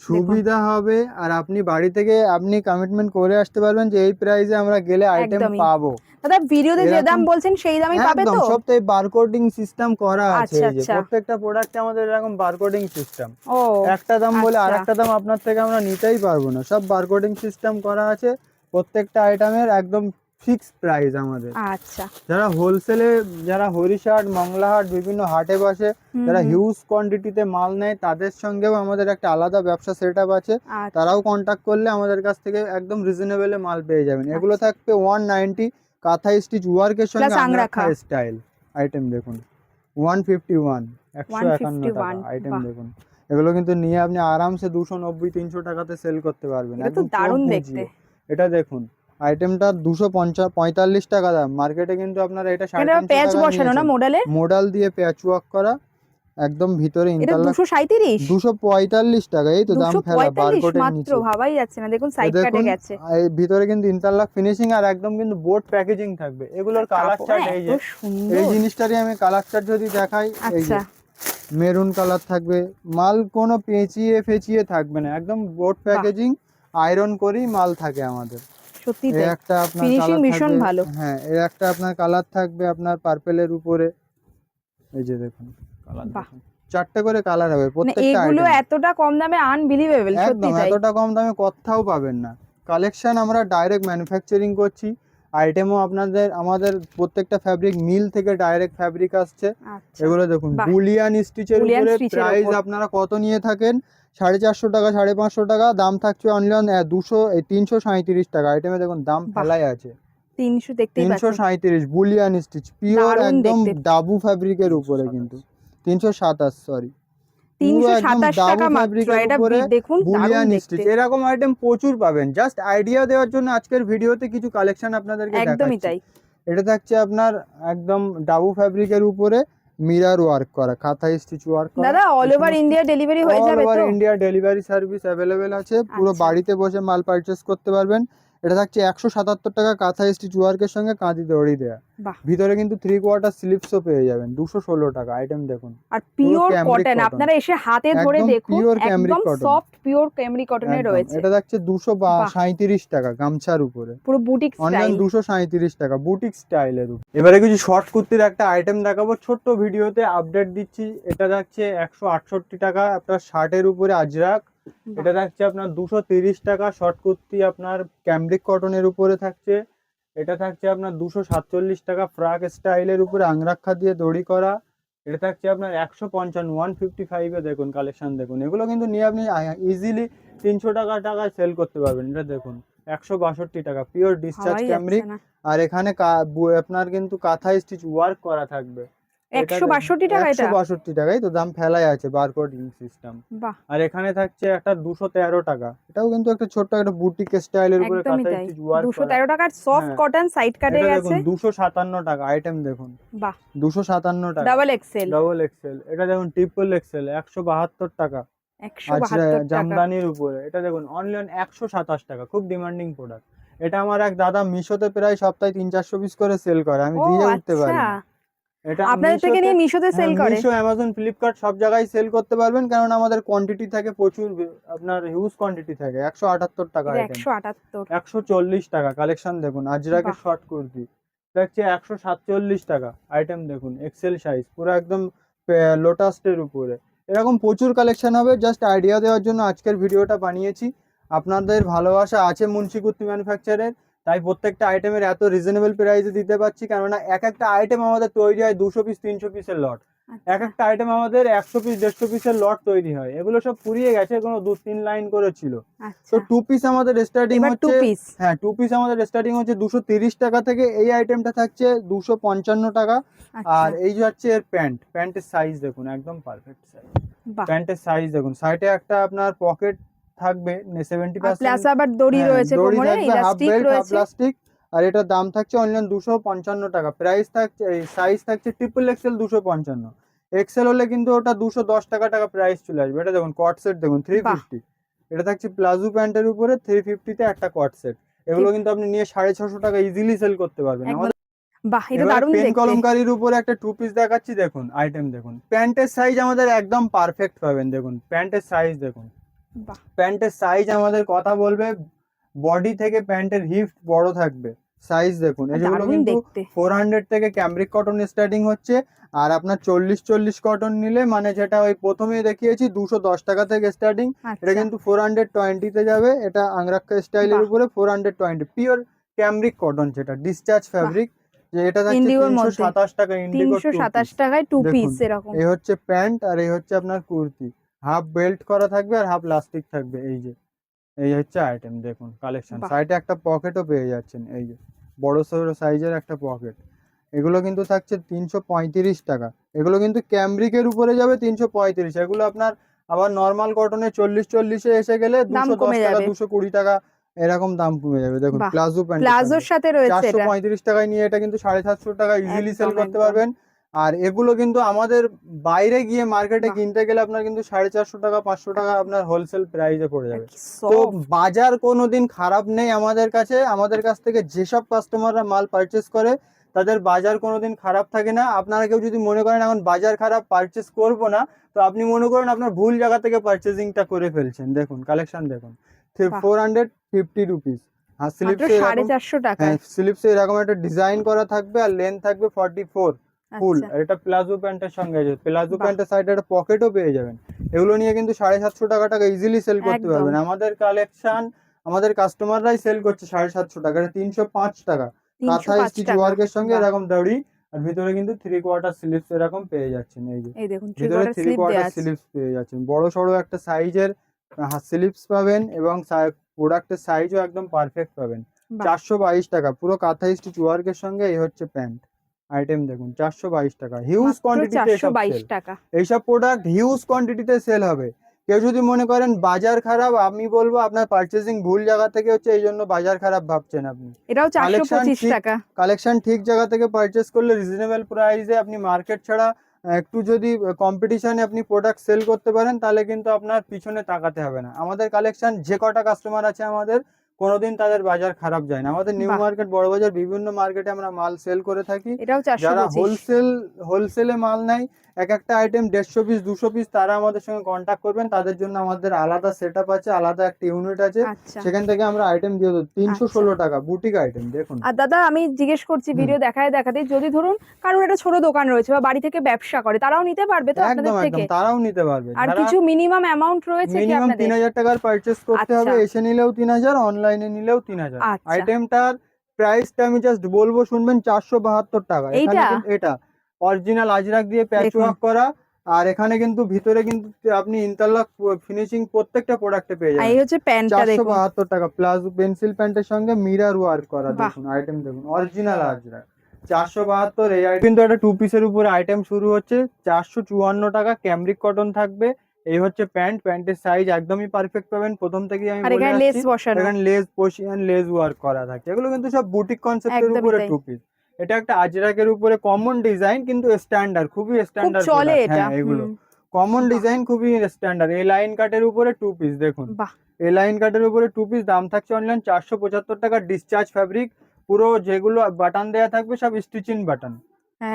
Speaker 2: সুবিধা হবে, আর আপনি বাড়ি থেকে আপনি কমিটমেন্ট করে আসতে পারবেন যে এই প্রাইসে আমরা গেলে আইটেম
Speaker 1: একদমই।
Speaker 2: পাবো।
Speaker 1: দাদা ভিডিওতে যে দাম
Speaker 2: এরকম
Speaker 1: বলছেন সেই দামই পাবে
Speaker 2: একদম
Speaker 1: তো?
Speaker 2: সবটাই বারকোডিং সিস্টেম করা আছে।
Speaker 1: আচ্ছা,
Speaker 2: এই যে
Speaker 1: আচ্ছা।
Speaker 2: প্রত্যেকটা প্রোডাক্টে আমাদের এরকম বারকোডিং সিস্টেম।
Speaker 1: ও
Speaker 2: একটা দাম বলে
Speaker 1: আচ্ছা।
Speaker 2: আরেকটা দাম আপনার থেকে আমরা নিতেই পারবো না, সব বারকোডিং সিস্টেম করা আছে। প্রত্যেকটা আইটেমের একদম ফিক্সড প্রাইস আমাদের।
Speaker 1: আচ্ছা।
Speaker 2: যারা হোলসেলে, যারা হরিশাট মংলাহাট বিভিন্ন হাটে বসে, যারা হিউজ কোয়ান্টিটিতে মাল নেয়, তাদের সঙ্গেও আমাদের একটা আলাদা ব্যবসা সেটআপ আছে।
Speaker 1: আচ্ছা।
Speaker 2: তারাও কন্ট্যাক্ট করলে আমাদের কাছ থেকে একদম রিজনেবলে মাল পেয়ে যাবেন। এগুলো থাকবে 190, কাঁথা স্টিচ ওয়ার্কের সঙ্গে
Speaker 1: Plus
Speaker 2: angrakha
Speaker 1: angrakha.
Speaker 2: Style item দেখুন 151, 151 টাকা
Speaker 1: 151,
Speaker 2: আইটেম
Speaker 1: বাহ!
Speaker 2: দেখুন। এগুলো কিন্তু নিয়ে আপনি আরামসে 290 300 টাকাতে সেল করতে পারবেন।
Speaker 1: এটা তো
Speaker 2: একদম চোখ
Speaker 1: দারুণ
Speaker 2: বুজিয়ে।
Speaker 1: দেখতে।
Speaker 2: এটা দেখুন আইটেমটা 245 টাকা দাম, মার্কেটে কিন্তু আপনারা এটা
Speaker 1: এটা
Speaker 2: 350
Speaker 1: প্যাচ
Speaker 2: টাকা
Speaker 1: বসানো না মডেলে?
Speaker 2: মোডাল দিয়ে প্যাচ ওয়ার্ক করা, একদম ভিতরে
Speaker 1: এটা
Speaker 2: ইন্টারলক।
Speaker 1: 237?
Speaker 2: 245 টাকা, এই তো দাম ফেলা
Speaker 1: 245
Speaker 2: বারকোডের
Speaker 1: মাত্র,
Speaker 2: নিচে।
Speaker 1: ভাবাই যাচ্ছে না। দেখুন
Speaker 2: এ
Speaker 1: সাইড কাটে
Speaker 2: দেখুন
Speaker 1: গেছে।
Speaker 2: এই ভিতরে কিন্তু ইন্টারলক ফিনিশিং আর একদম কিন্তু বোর্ড প্যাকেজিং থাকবে। এগুলোর কালার চার্ট এই
Speaker 1: এত
Speaker 2: যে,
Speaker 1: সুন্দর।
Speaker 2: এই জিনিসটারই আমি কালার চার্ট যদি দেখাই, এই যে
Speaker 1: আচ্ছা।
Speaker 2: মেরুন কালার থাকবে, মাল কোনো পেঁচিয়ে ফেচিয়ে থাকবে না, একদম বোর্ড প্যাকেজিং, আয়রন করেই মাল থাকে আমাদের।
Speaker 1: সত্যি
Speaker 2: এই
Speaker 1: তাই।
Speaker 2: একটা আপনার
Speaker 1: ফিনিশিং
Speaker 2: কালার
Speaker 1: ভীষণ
Speaker 2: থাকবে,
Speaker 1: ভালো।
Speaker 2: হ্যাঁ এই একটা আপনার কালার থাকবে আপনার পার্পেলের উপরে। এই যে দেখুন কালার
Speaker 1: বাহ!
Speaker 2: দেখুন, 4টে করে কালার হবে
Speaker 1: মানে
Speaker 2: প্রত্যেকটা
Speaker 1: এগুলো
Speaker 2: আইটেম।
Speaker 1: এতটা কম দামে আনবিলিভেবল, সত্যি
Speaker 2: একদম
Speaker 1: তাই।
Speaker 2: এতটা কম দামে কোথাও পাবেন না। কালেকশন আমরা ডাইরেক্ট ম্যানুফ্যাকচারিং করছি। আইটেমও আমাদের প্রত্যেকটা ফ্যাব্রিক মিল থেকে ডাইরেক্ট ফ্যাব্রিক আসছে।
Speaker 1: আচ্ছা।
Speaker 2: এগুলো দেখুন
Speaker 1: বাহ!
Speaker 2: বুলিয়ান স্টিচের
Speaker 1: বুলিয়ান
Speaker 2: উপরে।
Speaker 1: স্টিচের
Speaker 2: প্রাইস
Speaker 1: ওপর।
Speaker 2: আপনারা কত নিয়ে থাকেন? 450 টাকা 550 টাকা দাম থাকছে অনলি 337 টাকা। আইটেমে দেখুন দাম
Speaker 1: বাহ!
Speaker 2: ফেলাই আছে।
Speaker 1: 300 দেখতেই পাচ্ছেন।
Speaker 2: 337 বুলিয়ান স্টিচ পিওর
Speaker 1: দারুণ
Speaker 2: একদম
Speaker 1: দেখতে।
Speaker 2: ডাবু ফ্যাব্রিকের উপরে কিন্তু 327, সরি পুরো একদম
Speaker 1: 327
Speaker 2: ডাবু
Speaker 1: টাকা মাত্র।
Speaker 2: ফ্যাব্রিকের
Speaker 1: এটা
Speaker 2: উপরে
Speaker 1: দেখুন দারুণ
Speaker 2: বুলিয়ান
Speaker 1: দেখতে।
Speaker 2: স্টিচ। এরকম আইটেম প্রচুর পাবেন। জাস্ট আইডিয়া দেওয়ার জন্য আজকের ভিডিওতে কিছু কালেকশন আপনাদেরকে
Speaker 1: একদমই
Speaker 2: দেখাচ্ছি।
Speaker 1: তাই।
Speaker 2: এটা থাকছে আপনার একদম ডাবু ফ্যাব্রিকের উপরে মিরর ওয়ার্ক করা, কাঁথা স্টিচ ওয়ার্ক করা।
Speaker 1: দাদা অল ওভার ইন্ডিয়া ডেলিভারি হয়ে
Speaker 2: অল
Speaker 1: যাবে
Speaker 2: ওভার
Speaker 1: তো?
Speaker 2: ইন্ডিয়া ডেলিভারি সার্ভিস অ্যাভেলেবেল আছে। পুরো
Speaker 1: আচ্ছা।
Speaker 2: বাড়িতে বসে মাল পারচেস করতে পারবেন। এটা থাকছে 177 টাকা, কাঁথা স্টিচ ওয়ার্কের সঙ্গে কাঁদি দড়ি দেয়া।
Speaker 1: বাহ।
Speaker 2: ভিতরে কিন্তু 3/4 স্লিপসও পেয়ে যাবেন, 216 টাকা। আইটেম দেখুন,
Speaker 1: আর পিওর
Speaker 2: ক্যামব্রিক
Speaker 1: কটন,
Speaker 2: কটন,
Speaker 1: আপনারা এসে হাতে ধরে
Speaker 2: একদম
Speaker 1: দেখুন,
Speaker 2: পিওর ক্যামব্রিক
Speaker 1: একদম
Speaker 2: কটন,
Speaker 1: সফট পিওর ক্যামরি কটনের
Speaker 2: একদম।
Speaker 1: রয়েছে।
Speaker 2: এটা থাকছে
Speaker 1: বাহ।
Speaker 2: 237 টাকা গামছার উপরে,
Speaker 1: পুরো বুটিক
Speaker 2: অনলাইন
Speaker 1: স্টাইল।
Speaker 2: 237 টাকা, বুটিক স্টাইলের উপর। এবারে কিছু শর্ট কুর্তির একটা আইটেম দেখাবো, ছোট্ট ভিডিওতে আপডেট দিচ্ছি। এটা থাকছে 168 টাকা, আপনার শার্টের উপরে আজরাক। এটা থাকছে আপনার 230 টাকা, শর্ট কুর্তি আপনার ক্যামব্রিক কটনের উপরে থাকছে। এটা থাকছে আপনার 247 টাকা, ফ্রাক স্টাইলের উপরে আংরাক্ষা দিয়ে দড়ি করা। এটা থাকছে আপনার 155, 155-এ দেখুন কালেকশন দেখুন। এগুলো কিন্তু নিয়ে আপনি ইজিলি 300 টাকায় সেল করতে পারবেন। এটা দেখুন 162 টাকা, পিওর ডিসচার্জ
Speaker 1: ভাবাই
Speaker 2: ক্যামব্রিক।
Speaker 1: যাচ্ছে না।
Speaker 2: আর এখানে আপনার কিন্তু কাঁথা স্টিচ ওয়ার্ক করা থাকবে। এটা
Speaker 1: 162 টাকা এটা?
Speaker 2: 162 টাকাই তো দাম, ফেলাই আছে বারকোডিং সিস্টেম।
Speaker 1: বাহ।
Speaker 2: আর এখানে থাকছে একটা 213 টাকা, এটাও কিন্তু একটা ছোট্ট একটা বুটিক স্টাইলের উপরে
Speaker 1: একদমই
Speaker 2: কাঁথা
Speaker 1: তাই,
Speaker 2: স্টিচ ওয়ার্ক করা।
Speaker 1: 213 টাকার সফট
Speaker 2: হ্যাঁ,
Speaker 1: কটন সাইড কাটে
Speaker 2: এটা
Speaker 1: গেছে।
Speaker 2: দেখুন 257 টাকা, আইটেম দেখুন।
Speaker 1: বাহ।
Speaker 2: 257 টাকা,
Speaker 1: ডাবল এক্সেল।
Speaker 2: Double XL. এটা দেখুন ট্রিপল এক্সেল, 172 টাকা।
Speaker 1: 172 টাকা।
Speaker 2: জামদানির উপরে এটা দেখুন অনলাইন 127 টাকা, খুব ডিমান্ডিং প্রোডাক্ট। এটা আমার এক দাদা মিশোতে প্রায় সপ্তাহে 300-400 পিস করে সেল করে, আমি
Speaker 1: ও
Speaker 2: দিয়ে উঠতে
Speaker 1: আচ্ছা,
Speaker 2: পারি না। এটা
Speaker 1: আপনাদের থেকে নিয়ে মিশোতে সেল করে?
Speaker 2: মিশো, অ্যামাজন, ফ্লিপকার্ট সব জায়গায় সেল করতে পারবেন, কারণ আমাদের কোয়ান্টিটি থাকে প্রচুর, আপনার হিউজ কোয়ান্টিটি থাকে। 178 টাকা
Speaker 1: এটা
Speaker 2: আইটেম।
Speaker 1: 178।
Speaker 2: 140 টাকা, কালেকশন দেখুন। আজরাকের
Speaker 1: বাহ।
Speaker 2: শর্ট কুর্তি দেখছে 147 টাকা, আইটেম দেখুন, এক্সেল সাইজ, পুরো একদম লোটাসের উপরে। এরকম প্রচুর কালেকশন হবে, জাস্ট আইডিয়া দেওয়ার জন্য আজকের ভিডিওটা বানিয়েছি। আপনাদের ভালোবাসা আছে মুন্সি কুর্তি ম্যানুফ্যাকচারের, তাই প্রত্যেকটা আইটেমের এত রিজনেবল প্রাইসে দিতে পারছি, কেননা এক একটা আইটেম আমাদের তৈরি হয় 200 পিস 300 পিসের লট। এক একটা আইটেম আমাদের 100 পিস 150 পিসের লট তৈরি হয়, এগুলো সব ফুরিয়ে গেছে, কোনো 2-3 লাইন করে ছিল। তো 2 পিস আমাদের স্টার্টিং হচ্ছে, হ্যাঁ 2 পিস আমাদের স্টার্টিং হচ্ছে 230 টাকা থেকে। এই আইটেমটা থাকছে 255 টাকা। আর এই যে হচ্ছে এর প্যান্টের সাইজ দেখুন, একদম পারফেক্ট সাইজ। প্যান্টের সাইজ দেখুন, সাইডে একটা আপনার পকেট থাকবে 70%,
Speaker 1: প্লাস আবার দড়ি রয়েছে কোমরে, ইলাস্টিক
Speaker 2: হাফ
Speaker 1: রয়েছে।
Speaker 2: প্লাস্টিক। আর এটার দাম থাকছে অনলাইন 255 টাকা। প্রাইস থাকছে, সাইজ থাকছে ট্রিপল এক্সেল 255, এক্সেল হলে কিন্তু ওটা 210 টাকা প্রাইস চলে আসবে। এটা দেখুন কট সেট দেখুন 350। এটা থাকছে প্লাজো প্যান্টের উপরে 350-তে একটা কট সেট। এগুলো কিন্তু আপনি নিয়ে 650 টাকা ইজিলি সেল করতে পারবেন আমাদের।
Speaker 1: বাহ, এটা দারুণ
Speaker 2: পেন
Speaker 1: দেখতে।
Speaker 2: কলমকারীর উপরে একটা 2 পিস দেখাচ্ছি দেখুন, আইটেম দেখুন। প্যান্টের সাইজ আমাদের একদম পারফেক্ট পাবেন, দেখুন প্যান্টের সাইজ দেখুন।
Speaker 1: বাহ।
Speaker 2: প্যান্টের সাইজ আমাদের কথা বলবে, বডি থেকে প্যান্টের হিপ বড় থাকবে। সাইজ দেখুন, এগুলো কিন্তু 400 থেকে ক্যামব্রিক কটন স্টার্টিং হচ্ছে। আর আপনার 40 কটন নিলে, মানে যেটা ওই প্রথমেই দেখিয়েছি 210 টাকা থেকে স্টার্টিং, এটা কিন্তু 420-তে যাবে। এটা আংরাক্ষা স্টাইলের উপরে 420, পিওর ক্যামব্রিক কটন, যেটা ডিসচার্জ ফ্যাব্রিক। যে এটা থাকছে 327 টাকা, ইন্ডিগো
Speaker 1: 327 টাকায় 2 পিস এরকম।
Speaker 2: এই হচ্ছে প্যান্ট, আর এই হচ্ছে আপনার কুর্তি। হাফ বেল্ট করা থাকবে আর হাফ লাস্টিক থাকবে। এই হচ্ছে আইটেম দেখুন কালেকশন। সাইডে একটা পকেটও পেয়ে যাচ্ছেন, এই যে বড় সড়ো সাইজের একটা পকেট। এগুলো কিন্তু থাকছে 335 টাকা। এগুলো কিন্তু ক্যামব্রিকের উপরে যাবে 335। এগুলো আপনার আবার নর্মাল কটনে 40-40-এ এসে গেলে 210 টাকা 220 টাকা এরকম দাম কমে যাবে। দেখুন প্লাজো প্যান্ট,
Speaker 1: প্লাজোর সাথে রয়েছে এটা।
Speaker 2: 435 টাকায় নিয়ে এটা কিন্তু 750 টাকা ইজিলি সেল করতে পারবেন। আর এগুলো কিন্তু আমাদের বাইরে গিয়ে মার্কেটে কিনতে গেলে আপনার কিন্তু 450 টাকা 500 টাকা আপনার হোলসেল প্রাইসে পড়ে যাবে। তো বাজার কোনোদিন খারাপ নেই আমাদের কাছে। আমাদের কাছ থেকে যেসব কাস্টমাররা মাল পারচেস করে তাদের বাজার কোনোদিন খারাপ থাকে না। আপনারা কেউ যদি মনে করেন এখন বাজার খারাপ, পারচেস করবো না, তো আপনি মনে করেন আপনার ভুল জায়গা থেকে পারচেজিংটা করে ফেলছেন। দেখুন কালেকশন দেখুন, 450 রুপিস। আর স্লিপসে
Speaker 1: 450 টাকা।
Speaker 2: হ্যাঁ, স্লিপসে এরকম একটা ডিজাইন করা থাকবে, আর লেন্থ থাকবে 44 ফুল। আর এটা প্লাজো প্যান্টের সঙ্গে আছে। প্লাজো প্যান্টের সাইডে একটা পকেটও পেয়ে যাবেন। এগুলো নিয়ে কিন্তু 750 টাকা ইজিলি সেল করতে পারবেন। আমাদের কালেকশন আমাদের কাস্টমাররাই সেল করছে 750 টাকা। এটা 305 টাকা, কাঁথা স্টিচ ওয়ার্কের সঙ্গে এরকম দড়ি। আর ভিতরে কিন্তু 3/4 স্লিপস এরকম পেয়ে যাচ্ছেন। এই যে ভিতরে 3/4 স্লিপস পেয়ে যাচ্ছেন, বড় সড়ো একটা সাইজের স্লিপস পাবেন, এবং প্রোডাক্টের সাইজও একদম পারফেক্ট পাবেন। 422 টাকা, পুরো কাঁথা স্টিচ ওয়ার্কের সঙ্গে। এই হচ্ছে প্যান্ট আইটেম দেখুন, 422 টাকা। হিউজ কোয়ান্টিটিতে এইসব প্রোডাক্ট হিউজ কোয়ান্টিটিতে সেল হবে। কেউ যদি মনে করেন বাজার খারাপ, আমি বলবো আপনার পারচেজিং ভুল জায়গা থেকে হচ্ছে, এই জন্য বাজার খারাপ ভাবছেন আপনি।
Speaker 1: এটাও 425 টাকা।
Speaker 2: কালেকশন ঠিক জায়গা থেকে পারচেজ করলে রিজনেবল প্রাইসে আপনি মার্কেট ছাড়া একটু যদি কম্পিটিশনে আপনি প্রোডাক্ট সেল করতে পারেন, তাহলে কিন্তু আপনার পিছনে তাকাতে হবে না। আমাদের কালেকশন যে কটা কাস্টমার আছে আমাদের, কোনোদিন তাদের বাজার খারাপ যায় না। আমাদের নিউ
Speaker 1: বাহ।
Speaker 2: মার্কেট, বড় বাজার, বিভিন্ন মার্কেটে আমরা মাল সেল করে থাকি।
Speaker 1: এটাও
Speaker 2: যারা
Speaker 1: 425।
Speaker 2: হোলসেলে মাল নেয়, এক একটা আইটেম 150 পিস 200 পিস, তারা আমাদের সঙ্গে কন্ট্যাক্ট করবেন। তাদের জন্য আমাদের আলাদা সেটআপ আছে, আলাদা একটা ইউনিট আছে,
Speaker 1: আচ্ছা
Speaker 2: সেখান থেকে আমরা আইটেম দিয়ে দেবো।
Speaker 1: আচ্ছা।
Speaker 2: 316 টাকা বুটিক আইটেম দেখুন।
Speaker 1: আর দাদা আমি জিজ্ঞেস করছি,
Speaker 2: হুম।
Speaker 1: ভিডিও দেখায় দেখাতে, যদি ধরুন কারোর একটা ছোট দোকান রয়েছে বা বাড়ি থেকে ব্যবসা করে, তারাও নিতে পারবে তো আপনাদের
Speaker 2: একদম
Speaker 1: থেকে?
Speaker 2: তারাও নিতে পারবে।
Speaker 1: আর
Speaker 2: যারা
Speaker 1: কিছু মিনিমাম অ্যামাউন্ট রয়েছে কি
Speaker 2: মিনিমাম
Speaker 1: আপনাদের?
Speaker 2: 3000 টাকার পারচেস করতে হবে,
Speaker 1: আচ্ছা
Speaker 2: এসে নিলেও 3000, অনলাইনে নিলেও 3000।
Speaker 1: আচ্ছা।
Speaker 2: আইটেমটার প্রাইসটা আমি জাস্ট বলবো, শুনবেন, 472 টাকা। এখানে
Speaker 1: এইটা
Speaker 2: কিন্তু এটা অরিজিনাল আজরাক দিয়ে প্যাচ
Speaker 1: দেখুন।
Speaker 2: ওয়ার্ক করা, আর এখানে কিন্তু ভিতরে কিন্তু আপনি ইন্টারলক ফিনিশিং প্রত্যেকটা প্রোডাক্টে পেয়ে
Speaker 1: আর
Speaker 2: যাবেন।
Speaker 1: এই হচ্ছে প্যান্টটা দেখুন।
Speaker 2: 472 টাকা প্লাস পেন্সিল প্যান্টের সঙ্গে মিরর ওয়ার্ক করা।
Speaker 1: বাহ।
Speaker 2: দেখুন আইটেম দেখুন, অরিজিনাল আজরাক। 472 এই item কিন্তু একটা 2 পিসের উপরে আইটেম শুরু হচ্ছে 454 টাকা। ক্যামরিক কটন থাকবে। এই হচ্ছে প্যান্টের সাইজ একদমই পারফেক্ট পাবেন। প্রথম থেকেই আমি
Speaker 1: আর
Speaker 2: বলে
Speaker 1: এখানে লেস
Speaker 2: আসছি,
Speaker 1: বসানো।
Speaker 2: এখানে লেস পশিয়ান লেস ওয়ার্ক করা থাকে। এগুলো কিন্তু সব বুটিক কনসেপ্টের
Speaker 1: একদমই
Speaker 2: উপরে
Speaker 1: তাই।
Speaker 2: 2 পিস। এটা একটা আজরাকের উপরে কমন ডিজাইন, কিন্তু স্ট্যান্ডার্ড, খুবই
Speaker 1: খুব
Speaker 2: স্ট্যান্ডার্ড
Speaker 1: চলে
Speaker 2: প্রোডাক্ট।
Speaker 1: এটা।
Speaker 2: হ্যাঁ, এগুলো
Speaker 1: হুম।
Speaker 2: কমন
Speaker 1: বাহ
Speaker 2: ডিজাইন, খুবই স্ট্যান্ডার্ড। এই লাইন কাটের উপরে 2 পিস দেখুন।
Speaker 1: বাহ।
Speaker 2: এই লাইন কাটের উপরে 2 পিস, দাম থাকছে অনলাইন 475 টাকা। ডিসচার্জ ফ্যাব্রিক, পুরো যেগুলো বাটন দেয়া থাকবে সব স্টিচিং বাটন,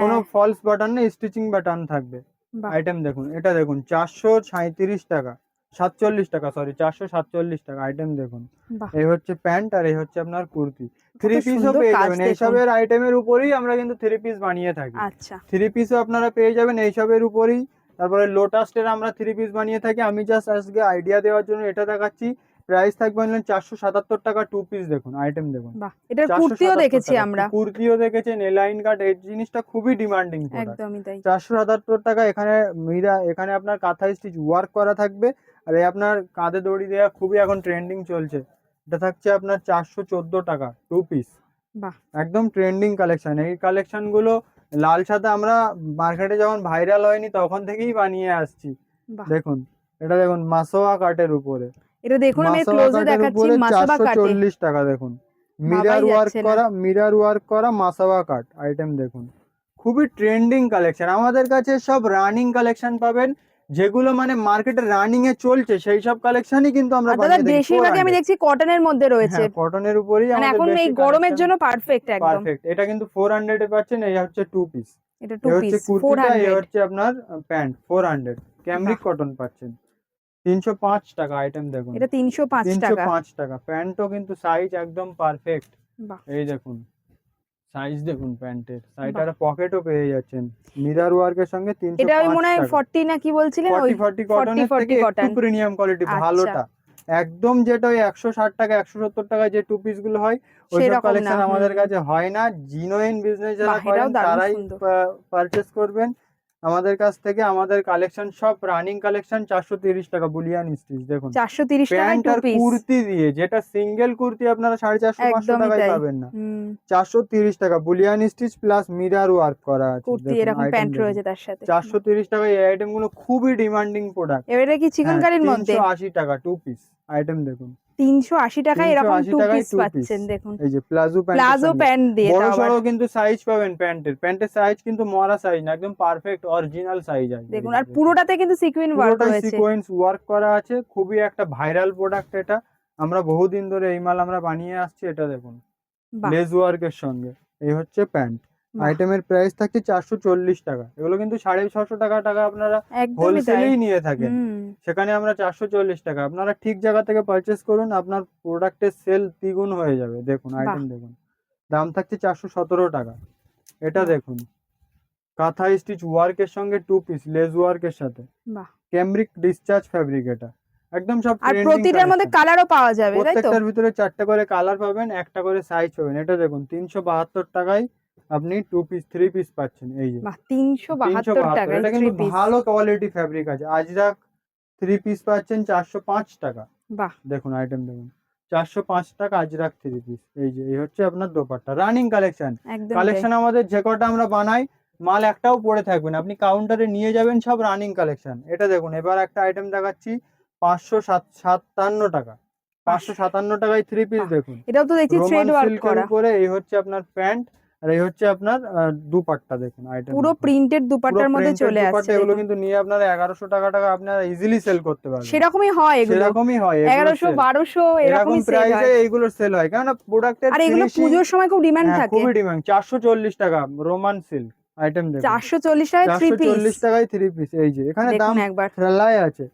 Speaker 2: কোনো
Speaker 1: হ্যাঁ।
Speaker 2: ফলস বাটন নেই, স্টিচিং বাটন থাকবে।
Speaker 1: বাহ
Speaker 2: আইটেম দেখুন, এটা দেখুন 437 টাকা, 47 টাকা, সরি 447 টাকা। আইটেম দেখুন,
Speaker 1: বাহ।
Speaker 2: এই হচ্ছে প্যান্ট আর এই হচ্ছে আপনার কুর্তি।
Speaker 1: কত
Speaker 2: 3 পিসও
Speaker 1: সুন্দর
Speaker 2: পেয়ে
Speaker 1: কাজ
Speaker 2: যাবেন।
Speaker 1: দেখুন।
Speaker 2: এইসবের আইটেমের উপরেই আমরা কিন্তু 3 পিস বানিয়ে থাকি।
Speaker 1: আচ্ছা
Speaker 2: 3 পিসও আপনারা পেয়ে যাবেন এইসবের উপরেই। তারপরে লোটাসের আমরা 3 পিস বানিয়ে থাকি। আমি জাস্ট আজকে আইডিয়া দেওয়ার জন্য এটা দেখাচ্ছি। প্রাইস থাকবে অনলাইন 477 টাকা। 2 পিস দেখুন, আইটেম দেখুন।
Speaker 1: বাহ। এটার কুর্তিও
Speaker 2: 477
Speaker 1: দেখেছি
Speaker 2: টাকা।
Speaker 1: আমরা।
Speaker 2: কুর্তিও দেখেছেন, এলাইন কাট, এই জিনিসটা খুবই ডিমান্ডিং প্রোডাক্ট।
Speaker 1: একদমই তাই।
Speaker 2: 477 টাকা। এখানে এখানে আপনার কাঁথা স্টিচ ওয়ার্ক করা থাকবে। আর এই আপনার কাঁধে দড়ি দেওয়া খুবই এখন ট্রেন্ডিং চলছে। এটা থাকছে আপনার 414 টাকা 2 পিস।
Speaker 1: বাহ
Speaker 2: একদম ট্রেন্ডিং কালেকশন। এই কালেকশন গুলো লাল সাদা আমরা মার্কেটে যখন ভাইরাল হয়নি তখন থেকেই বানিয়ে আসছি।
Speaker 1: বাহ।
Speaker 2: দেখুন, এটা দেখুন মাসোয়া কাটের উপরে।
Speaker 1: এটা দেখুন আমি
Speaker 2: মাসোয়া
Speaker 1: ক্লোজে
Speaker 2: কাটের
Speaker 1: দেখাচ্ছি,
Speaker 2: উপরে
Speaker 1: মাসাবা কাটে।
Speaker 2: 440 টাকা দেখুন।
Speaker 1: ভাবাই যাচ্ছে না।
Speaker 2: মিরর ওয়ার্ক করা মাসাওয়া কাট আইটেম দেখুন। খুবই ট্রেন্ডিং কালেকশন। আমাদের কাছে সব রানিং কালেকশন পাবেন, যেগুলো মানে মার্কেটে রানিং এ চলছে, সেই সব কালেকশনই কিন্তু আমরা
Speaker 1: আর দাদা
Speaker 2: বানিয়ে থাকি।
Speaker 1: বেশিরভাগই আমি
Speaker 2: 400।
Speaker 1: দেখছি কটনের মধ্যে রয়েছে,
Speaker 2: হ্যাঁ, কটনের উপরেই
Speaker 1: মানে
Speaker 2: আমাদের
Speaker 1: এখন এই
Speaker 2: বেশি
Speaker 1: গরমের
Speaker 2: কালেকশন।
Speaker 1: জন্য পারফেক্ট একদম।
Speaker 2: পারফেক্ট। এটা কিন্তু 400 এ পাচ্ছেন। এই হচ্ছে 2 পিস।
Speaker 1: এটা টু
Speaker 2: এই হচ্ছে
Speaker 1: পিস
Speaker 2: কুর্তিটা, এই
Speaker 1: 400।
Speaker 2: হচ্ছে আপনার প্যান্ট 400। ক্যামরিক
Speaker 1: বাহ।
Speaker 2: কটন পাচ্ছেন 305 টাকা। আইটেম দেখুন,
Speaker 1: এটা 305 টাকা।
Speaker 2: 305 টাকা। প্যান্টও কিন্তু সাইজ একদম পারফেক্ট।
Speaker 1: বাহ
Speaker 2: এই দেখুন সাইজ দেখুন প্যান্টের, সাইড
Speaker 1: বাহ।
Speaker 2: আর পকেটও পেয়ে যাচ্ছেন মিরর ওয়ার্কের সঙ্গে।
Speaker 1: এটা ওই
Speaker 2: 305
Speaker 1: মনে হয়
Speaker 2: টাকা।
Speaker 1: 40 না কি বলছিলেন, ওই
Speaker 2: 40
Speaker 1: 40
Speaker 2: কটনের থেকে
Speaker 1: 40
Speaker 2: একটু
Speaker 1: কটন।
Speaker 2: প্রিমিয়াম কোয়ালিটি,
Speaker 1: আচ্ছা
Speaker 2: ভালোটা একদম, যেটা ওই 160 টাকা 170 টাকায় যে 2 পিস গুলো হয়, ওইসব
Speaker 1: সেরকম না।
Speaker 2: কালেকশন আমাদের কাছে হয় না। জিনুইন বিজনেস যারা
Speaker 1: বাহ এটাও
Speaker 2: করেন
Speaker 1: দারুণ
Speaker 2: তারাই
Speaker 1: সুন্দর।
Speaker 2: পারচেস করবেন আমাদের কাছ থেকে। আমাদের কালেকশন সব রানিং কালেকশন। 430 টাকা বুলিয়ান স্টিচ দেখুন।
Speaker 1: 430 টাকায়
Speaker 2: প্যান্ট
Speaker 1: টু
Speaker 2: আর
Speaker 1: পিস।
Speaker 2: কুর্তি দিয়ে, যেটা সিঙ্গেল কুর্তি আপনারা 450-500
Speaker 1: একদমই
Speaker 2: টাকায়
Speaker 1: তাই।
Speaker 2: পাবেন না।
Speaker 1: হুম।
Speaker 2: 430 টাকা Boolean stitch plus mirror work করা আছে
Speaker 1: কুর্তি
Speaker 2: দেখুন।
Speaker 1: এরকম
Speaker 2: আইটেম
Speaker 1: প্যান্ট
Speaker 2: দেখুন,
Speaker 1: রয়েছে তার সাথে। বাহ।
Speaker 2: 430 টাকা। এই আইটেম গুলো খুবই ডিমান্ডিং প্রোডাক্ট।
Speaker 1: এবার এটা কি চিকন
Speaker 2: হ্যাঁ,
Speaker 1: কারির মধ্যে?
Speaker 2: 380 টাকা 2 পিস। আইটেম দেখুন,
Speaker 1: 380 টাকায় এরকম
Speaker 2: 380
Speaker 1: টু
Speaker 2: টাকায়
Speaker 1: পিস
Speaker 2: 2 পিস।
Speaker 1: পাচ্ছেন দেখুন।
Speaker 2: এই যে প্লাজো প্যান্টের
Speaker 1: প্লাজো
Speaker 2: সঙ্গে
Speaker 1: প্যান্ট দিয়ে
Speaker 2: বড়
Speaker 1: তাও আবার।
Speaker 2: সড়ো কিন্তু সাইজ পাবেন প্যান্টের সাইজ কিন্তু মরা সাইজ না, একদম পারফেক্ট অরিজিনাল সাইজ আছে। এই
Speaker 1: দেখুন
Speaker 2: যে
Speaker 1: আর
Speaker 2: দেখুন,
Speaker 1: পুরোটাতে কিন্তু সিকুইন ওয়ার্ক
Speaker 2: পুরোটাই
Speaker 1: রয়েছে।
Speaker 2: সিকোয়েন্স ওয়ার্ক করা আছে। খুবই একটা ভাইরাল প্রোডাক্ট এটা। আমরা বহুদিন ধরে এই মাল আমরা বানিয়ে আসছি। এটা দেখুন
Speaker 1: বাহ
Speaker 2: লেস ওয়ার্কের সঙ্গে। এই হচ্ছে প্যান্ট।
Speaker 1: বাহ।
Speaker 2: আইটেমের প্রাইস থাকছে 440 টাকা। এগুলো কিন্তু 650 টাকা আপনারা
Speaker 1: একদমই তাই।
Speaker 2: হোলসেলেই নিয়ে থাকেন,
Speaker 1: হুম।
Speaker 2: সেখানে আমরা 440 টাকা। আপনারা ঠিক জায়গা থেকে পারচেস করুন, আপনার প্রোডাক্টের সেল দ্বিগুণ হয়ে যাবে। দেখুন
Speaker 1: বাহ
Speaker 2: আইটেম দেখুন, দাম থাকছে 417 টাকা। এটা
Speaker 1: বাহ
Speaker 2: দেখুন কাঁথা স্টিচ ওয়ার্কের সঙ্গে 2 পিস লেস ওয়ার্কের সাথে।
Speaker 1: বাহ।
Speaker 2: ক্যামরিক ডিসচার্জ ফ্যাব্রিক। এটা একদম সব
Speaker 1: আর
Speaker 2: ট্রেন্ডিং
Speaker 1: প্রতিটার মধ্যে
Speaker 2: কালেকশন।
Speaker 1: কালারও পাওয়া যাবে তাই তো?
Speaker 2: প্রত্যেকটার ভিতরে 4টা করে কালার পাবেন, একটা করে সাইজ পাবেন। এটা দেখুন 372 টাকায় আপনি 2 পিস 3 পিস পাচ্ছেন। এই যে
Speaker 1: বাহ 372
Speaker 2: 372।
Speaker 1: টাকায়
Speaker 2: এটা
Speaker 1: 3
Speaker 2: কিন্তু
Speaker 1: পিস।
Speaker 2: ভালো কোয়ালিটি ফ্যাব্রিক আছে। আজরাক 3 পিস পাচ্ছেন 405 টাকা।
Speaker 1: বাহ
Speaker 2: দেখুন আইটেম দেখুন, 405 টাকা আজরাক 3 পিস। এই যে এই হচ্ছে আপনার দোপাট্টা। Running collection.
Speaker 1: একদম তাই।
Speaker 2: কালেকশন আমাদের যে কটা আমরা বানাই, মাল একটাও পড়ে থাকবে না, আপনি কাউন্টারে নিয়ে যাবেন, সব রানিং কালেকশন। এটা দেখুন, এবার একটা আইটেম দেখাচ্ছি 557 টাকা। 557 টাকায় 3 পিস
Speaker 1: বাহ
Speaker 2: দেখুন।
Speaker 1: এটাও তো দেখছি
Speaker 2: রোমান
Speaker 1: থ্রেড ওয়ার্ক
Speaker 2: সিল্কের
Speaker 1: করা।
Speaker 2: উপরে। এই হচ্ছে আপনার প্যান্ট আর এই হচ্ছে আপনার দুপাট্টা, দেখুন আইটেম
Speaker 1: পুরো প্রিন্টেড দুপাট্টার মধ্যে চলে আসছে।
Speaker 2: এগুলো
Speaker 1: দেখুন।
Speaker 2: কিন্তু নিয়ে আপনারা 1100 টাকা আপনারা ইজিলি সেল করতে পারবেন।
Speaker 1: সেরকমই হয় এগুলো,
Speaker 2: সেরকমই হয়,
Speaker 1: 1100 1200
Speaker 2: এরকম
Speaker 1: এরকমই সেল
Speaker 2: প্রাইসে
Speaker 1: হয়।
Speaker 2: এইগুলো সেল হয়, কারণ প্রোডাক্টের
Speaker 1: আর এগুলো পুজোর সময় খুব ডিমান্ড থাকে।
Speaker 2: খুবই ডিমান্ড। 440 টাকা রোমান সিল্ক আইটেম, দেখুন
Speaker 1: 440 টাকায় 3 পিস।
Speaker 2: 440 টাকায় 3 পিস। এই যে এখানে দাম
Speaker 1: দেখুন একবার
Speaker 2: ফেলাই আছে,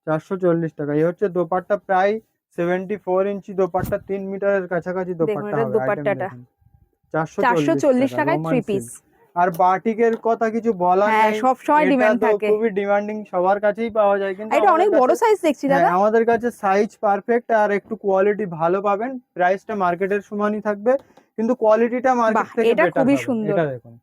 Speaker 2: 440 টাকা। এই হচ্ছে দোপাট্টা, প্রায় 74 ইঞ্চি দোপাট্টা, 3 মিটারের কাছাকাছি
Speaker 1: দেখুন
Speaker 2: দোপাট্টা
Speaker 1: এটা
Speaker 2: হবে।
Speaker 1: দুপাট্টাটা
Speaker 2: 440
Speaker 1: টাকায়
Speaker 2: রোমান
Speaker 1: 3 পিস।
Speaker 2: সিল্ক। আর বাটিকের কথা কিছু বলার
Speaker 1: হ্যাঁ,
Speaker 2: নেই,
Speaker 1: সব সময়
Speaker 2: এটা
Speaker 1: ডিমান্ড
Speaker 2: তো
Speaker 1: থাকে।
Speaker 2: খুবই ডিমান্ডিং, সবার কাছেই পাওয়া যায়, কিন্তু
Speaker 1: এটা অনেক
Speaker 2: আমাদের
Speaker 1: বড়
Speaker 2: কাছে
Speaker 1: সাইজ দেখছি দাদা।
Speaker 2: আমাদের কাছে সাইজ পারফেক্ট আর একটু কোয়ালিটি ভালো পাবেন। প্রাইসটা মার্কেটের সমানই থাকবে, কিন্তু কোয়ালিটিটা মার্কেট
Speaker 1: বাহ,
Speaker 2: থেকে
Speaker 1: এটা
Speaker 2: বেটার
Speaker 1: খুবই
Speaker 2: হবে।
Speaker 1: সুন্দর।
Speaker 2: এটা দেখুন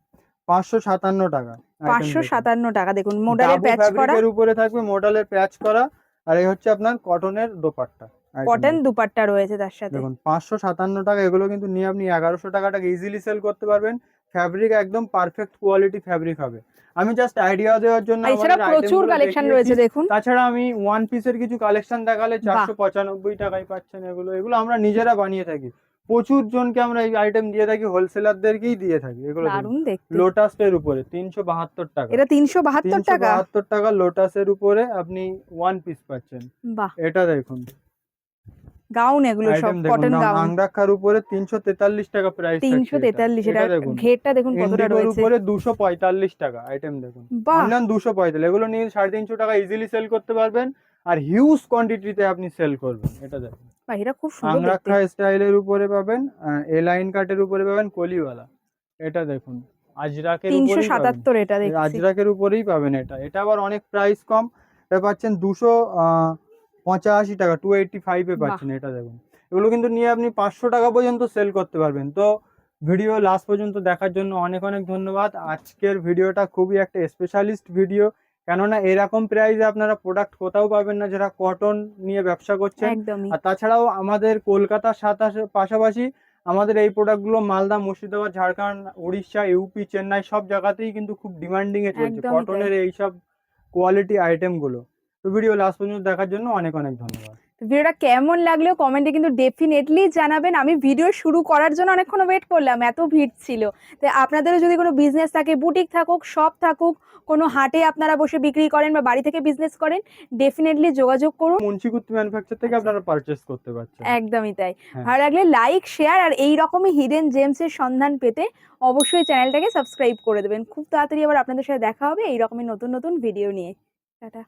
Speaker 2: 557 টাকা আইটেম,
Speaker 1: 557 টাকা। দেখুন মডেলের
Speaker 2: ডাবু
Speaker 1: প্যাচ করা,
Speaker 2: ফ্যাব্রিকের উপরে থাকবে, মডেলের প্যাচ করা। আর এই হচ্ছে আপনার কটনের দোপাট্টা item
Speaker 1: কটন
Speaker 2: দেখুন।
Speaker 1: দুপাট্টা রয়েছে তার সাথে।
Speaker 2: দেখুন 557 টাকা, এগুলো কিন্তু নিয়ে আপনি 1100 টাকাটাকে ইজিলি সেল করতে পারবেন। ফ্যাব্রিক একদম পারফেক্ট কোয়ালিটি ফ্যাব্রিক হবে। আমি জাস্ট আইডিয়া দেওয়ার জন্য
Speaker 1: আর এছাড়া
Speaker 2: আমাদের
Speaker 1: প্রচুর
Speaker 2: আইটেমগুলো
Speaker 1: কালেকশন
Speaker 2: দেখিয়েছি।
Speaker 1: রয়েছে দেখুন।
Speaker 2: তাছাড়া আমি ওয়ান পিসের কিছু কালেকশন দেখালে
Speaker 1: বাহ,
Speaker 2: 495 টাকায় পাচ্ছেন। এগুলো এগুলো আমরা নিজেরা বানিয়ে থাকি, প্রচুর জনকে আমরা এই আইটেম দিয়ে থাকি, হোলসেলারদেরকেই দিয়ে থাকি। এগুলো
Speaker 1: দারুণ দেখতে।
Speaker 2: লোটাসের উপরে 372 টাকা,
Speaker 1: এটা 372 টাকা।
Speaker 2: 372 টাকা লোটাসের উপরে আপনি ওয়ান পিস পাচ্ছেন।
Speaker 1: বাহ,
Speaker 2: এটা দেখুন
Speaker 1: গাউন এগুলো সব
Speaker 2: আইটেম, দেখুন
Speaker 1: কটন গাউন।
Speaker 2: আংরাক্ষার উপরে 343 টাকা প্রাইস থাকছে।
Speaker 1: 343।
Speaker 2: এটা
Speaker 1: এটা
Speaker 2: দেখুন
Speaker 1: ঘেরটা দেখুন কতটা
Speaker 2: ইন্ডিগোর
Speaker 1: রয়েছে।
Speaker 2: উপরে 245 টাকা আইটেম, দেখুন
Speaker 1: বাহ,
Speaker 2: অনলাইন 245। এগুলো নিয়ে 350 টাকা ইজিলি সেল করতে পারবেন, আর হিউজ কোয়ান্টিটিতে আপনি সেল করবেন। এটা দেখুন
Speaker 1: বাহ, এটা খুব সুন্দর দেখতে।
Speaker 2: আংরাক্ষা স্টাইলের উপরে পাবেন, এ লাইন কাটের উপরে পাবেন, কলিওয়ালা। এটা দেখুন আজরাকের উপরেই পাবেন,
Speaker 1: 377 এটা দেখছি।
Speaker 2: আজরাকের উপরেই পাবেন। এটা এটা আবার অনেক প্রাইস কম, এটা পাচ্ছেন 285 টাকা, 285 এ
Speaker 1: বাহ,
Speaker 2: পাচ্ছেন। এটা দেখুন এগুলো কিন্তু নিয়ে আপনি 500 টাকা পর্যন্ত সেল করতে পারবেন। তো ভিডিও লাস্ট পর্যন্ত দেখার জন্য অনেক অনেক ধন্যবাদ। আজকের ভিডিওটা খুবই একটা স্পেশালিস্ট ভিডিও, কেননা এরকম প্রাইসে আপনারা প্রোডাক্ট কোথাও পাবেন না যারা কটন নিয়ে ব্যবসা করছেন।
Speaker 1: একদমই।
Speaker 2: আর তাছাড়াও আমাদের কলকাতার সাথে পাশাপাশি আমাদের এই প্রোডাক্টগুলো মালদা, মুর্শিদাবাদ, ঝাড়খণ্ড, উড়িষ্যা, ইউপি, চেন্নাই সব জায়গাতেই কিন্তু খুব ডিমান্ডিং এ চলছে
Speaker 1: একদমই
Speaker 2: কটনের এইসব কোয়ালিটি আইটেমগুলো। তো ভিডিও লাস্ট পর্যন্ত দেখার জন্য অনেক অনেক ধন্যবাদ।
Speaker 1: ভিডিওটা কেমন লাগলো কমেন্টে কিন্তু ডেফিনেটলি জানাবেন। আমি ভিডিও শুরু করার জন্য অনেকক্ষণ ওয়েট করলাম, এত ভিড় ছিল। তো আপনাদেরও যদি কোনো বিজনেস থাকে, বুটিক থাকুক, শপ থাকুক, কোনো হাটে আপনারা বসে বিক্রি করেন বা বাড়ি থেকে বিজনেস করেন, ডেফিনেটলি যোগাযোগ করুন।
Speaker 2: মুন্সিকুত্তি ম্যানুফ্যাকচার থেকে আপনারা পারচেস করতে পারছেন।
Speaker 1: একদমই তাই।
Speaker 2: হ্যাঁ।
Speaker 1: ভালো লাগলে লাইক, শেয়ার আর এই রকমই হিডেন জেমসের সন্ধান পেতে অবশ্যই চ্যানেলটাকে সাবস্ক্রাইব করে দেবেন। খুব তাড়াতাড়ি আবার আপনাদের সাথে দেখা হবে এই রকমই নতুন নতুন ভিডিও নিয়ে। টাটা।